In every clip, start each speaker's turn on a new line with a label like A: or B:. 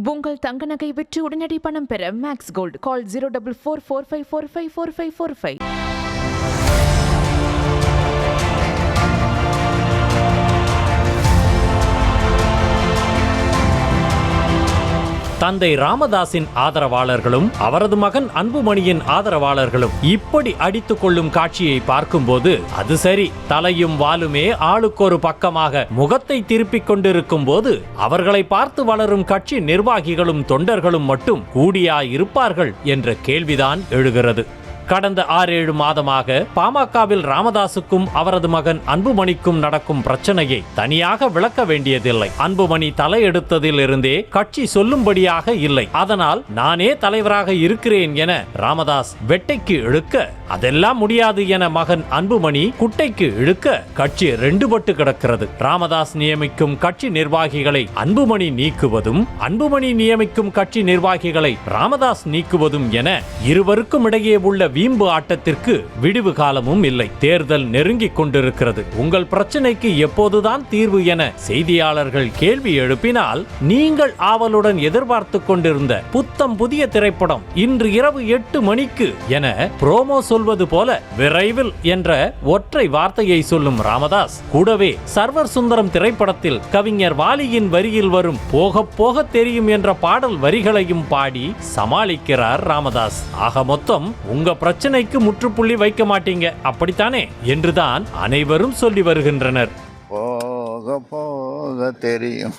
A: உங்கள் தங்க நகை விற்று உடனடி பணம் பெற மேக்ஸ் கோல்ட் கால் 04445454545.
B: தந்தை ராமதாஸின் ஆதரவாளர்களும் அவரது மகன் அன்புமணியின் ஆதரவாளர்களும் இப்படி அடித்துக் கொள்ளும் காட்சியை பார்க்கும்போது அது சரி, தலையும் வாலுமே ஆளுக்கொரு பக்கமாக முகத்தை திருப்பிக் கொண்டிருக்கும் போது அவர்களை பார்த்து வளரும் கட்சி நிர்வாகிகளும் தொண்டர்களும் மட்டும் கூடியா இருப்பார்கள் என்ற கேள்விதான் எழுகிறது. கடந்த 6-7 மாதமாக பாமகவில் ராமதாசுக்கும் அவரது மகன் அன்புமணிக்கும் நடக்கும் பிரச்சனையை தனியாக விளக்க வேண்டியதில்லை. அன்புமணி தலையெடுத்ததிலிருந்தே கட்சி சொல்லும்படியாக இல்லை. அதனால் நானே தலைவராக இருக்கிறேன் என ராமதாஸ் வெட்டைக்கு இழுக்க, அதெல்லாம் முடியாது என மகன் அன்புமணி குட்டைக்கு இழுக்க கட்சி ரெண்டுபட்டு கிடக்கிறது. ராமதாஸ் நியமிக்கும் கட்சி நிர்வாகிகளை அன்புமணி நீக்குவதும், அன்புமணி நியமிக்கும் கட்சி நிர்வாகிகளை ராமதாஸ் நீக்குவதும் என இருவருக்கும் இடையே உள்ள வீம்பு ஆட்டத்திற்கு விடிவு காலமும் இல்லை. தேர்தல் நெருங்கிக் கொண்டிருக்கிறது. உங்கள் பிரச்சனைக்கு எப்போதுதான் தீர்வு என செய்தியாளர்கள் கேள்வி எழுப்பினால், நீங்கள் ஆவலுடன் எதிர்பார்த்து கொண்டிருந்த புத்தம் புதிய திரைப்படம் இன்று இரவு 8 மணிக்கு என புரோமோ சொல்வது போல விரைவில் என்ற ஒற்றை வார்த்தையை சொல்லும் ராமதாஸ், கூடவே சர்வர் சுந்தரம் திரைப்படத்தில் கவிஞர் வாலியின் வரியில் வரும் போக போக தெரியும் என்ற பாடல் வரிகளையும் பாடி சமாளிக்கிறார் ராமதாஸ். ஆக மொத்தம் உங்க பிரச்சனைக்கு முற்றுப்புள்ளி வைக்க மாட்டீங்க, அப்படித்தானே என்றுதான் அனைவரும் சொல்லி வருகின்றனர்.
C: போக போக தெரியும்.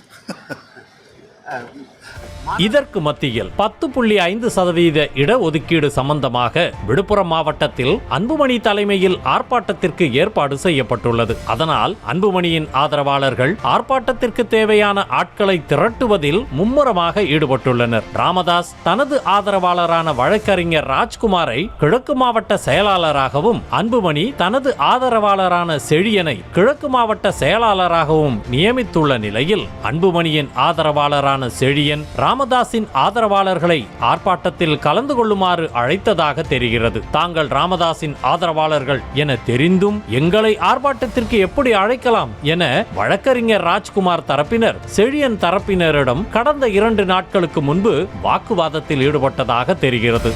B: இதற்கு மத்தியில் 10.5% இடஒதுக்கீடு சம்பந்தமாக விழுப்புரம் மாவட்டத்தில் அன்புமணி தலைமையில் ஆர்ப்பாட்டத்திற்கு ஏற்பாடு செய்யப்பட்டுள்ளது. அதனால் அன்புமணியின் ஆதரவாளர்கள் ஆர்ப்பாட்டத்திற்கு தேவையான ஆட்களை திரட்டுவதில் மும்முரமாக ஈடுபட்டுள்ளனர். ராமதாஸ் தனது ஆதரவாளரான வழக்கறிஞர் ராஜ்குமாரை கிழக்கு மாவட்ட செயலாளராகவும், அன்புமணி தனது ஆதரவாளரான செழியனை கிழக்கு மாவட்ட செயலாளராகவும் நியமித்துள்ள நிலையில் அன்புமணியின் ஆதரவாளரான செழியன் ராமதாஸின் ஆதரவாளர்களை ஆர்ப்பாட்டத்தில் கலந்து கொள்ளுமாறு அழைத்ததாக தெரிகிறது. தாங்கள் ராமதாஸின் ஆதரவாளர்கள் என தெரிந்தும் எங்களை ஆர்ப்பாட்டத்திற்கு எப்படி அழைக்கலாம் என வழக்கறிஞர் ராஜ்குமார் தரப்பினர் செழியன் தரப்பினரிடம் கடந்த 2 நாட்களுக்கு முன்பு வாக்குவாதத்தில் ஈடுபட்டதாக தெரிகிறது.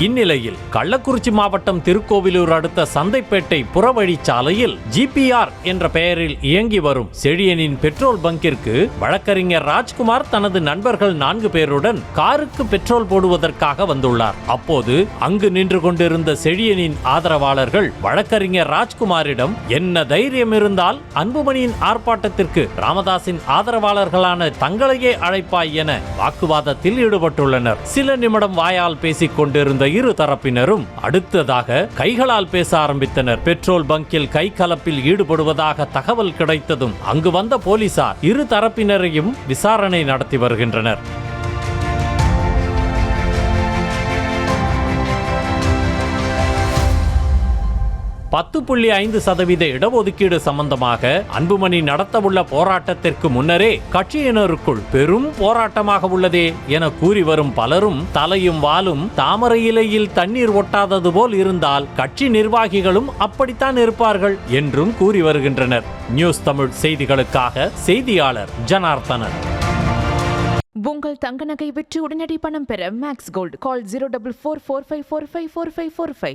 B: இந்நிலையில் கள்ளக்குறிச்சி மாவட்டம் திருக்கோவிலூர் அடுத்த சந்தைப்பேட்டை புறவழிச்சாலையில் GPR என்ற பெயரில் இயங்கி வரும் செழியனின் பெட்ரோல் பங்கிற்கு வழக்கறிஞர் ராஜ்குமார் தனது நண்பர்கள் 4 பேருடன் காருக்கு பெட்ரோல் போடுவதற்காக வந்துள்ளார். அப்போது அங்கு நின்று கொண்டிருந்த செழியனின் ஆதரவாளர்கள் வழக்கறிஞர் ராஜ்குமாரிடம், என்ன தைரியம் இருந்தால் அன்புமணியின் ஆர்ப்பாட்டத்திற்கு ராமதாஸின் ஆதரவாளர்களான தங்களையே அழைப்பாய் என வாக்குவாதத்தில் ஈடுபட்டுள்ளனர். சில நிமிடம் வாயால் பேசிக் கொண்டிருந்த இரு தரப்பினரும் அடுத்ததாக கைகளால் பேச ஆரம்பித்தனர். பெட்ரோல் பங்கில் கை கலப்பில் ஈடுபடுவதாக தகவல் கிடைத்ததும் அங்கு வந்த போலீசார் இரு தரப்பினரையும் விசாரணை நடத்தி வருகின்றனர். 10.5% இடஒதுக்கீடு சம்பந்தமாக அன்புமணி நடத்தவுள்ள போராட்டத்திற்கு முன்னரே கட்சியினருக்குள் பெரும் போராட்டமாக உள்ளதே என கூறி வரும் பலரும் தலையும் வாலும் தாமரை இலையில் தண்ணீர் ஒட்டாதது போல் இருந்தால் கட்சி நிர்வாகிகளும் அப்படித்தான் இருப்பார்கள் என்றும் கூறி வருகின்றனர். நியூஸ் தமிழ் செய்திகளுக்காக செய்தியாளர் ஜனார்த்தனன்.
A: உங்கள் தங்க நகை விற்று உடனடி பணம் பெற மேக்ஸ் கோல்ட் கால் 04445454545.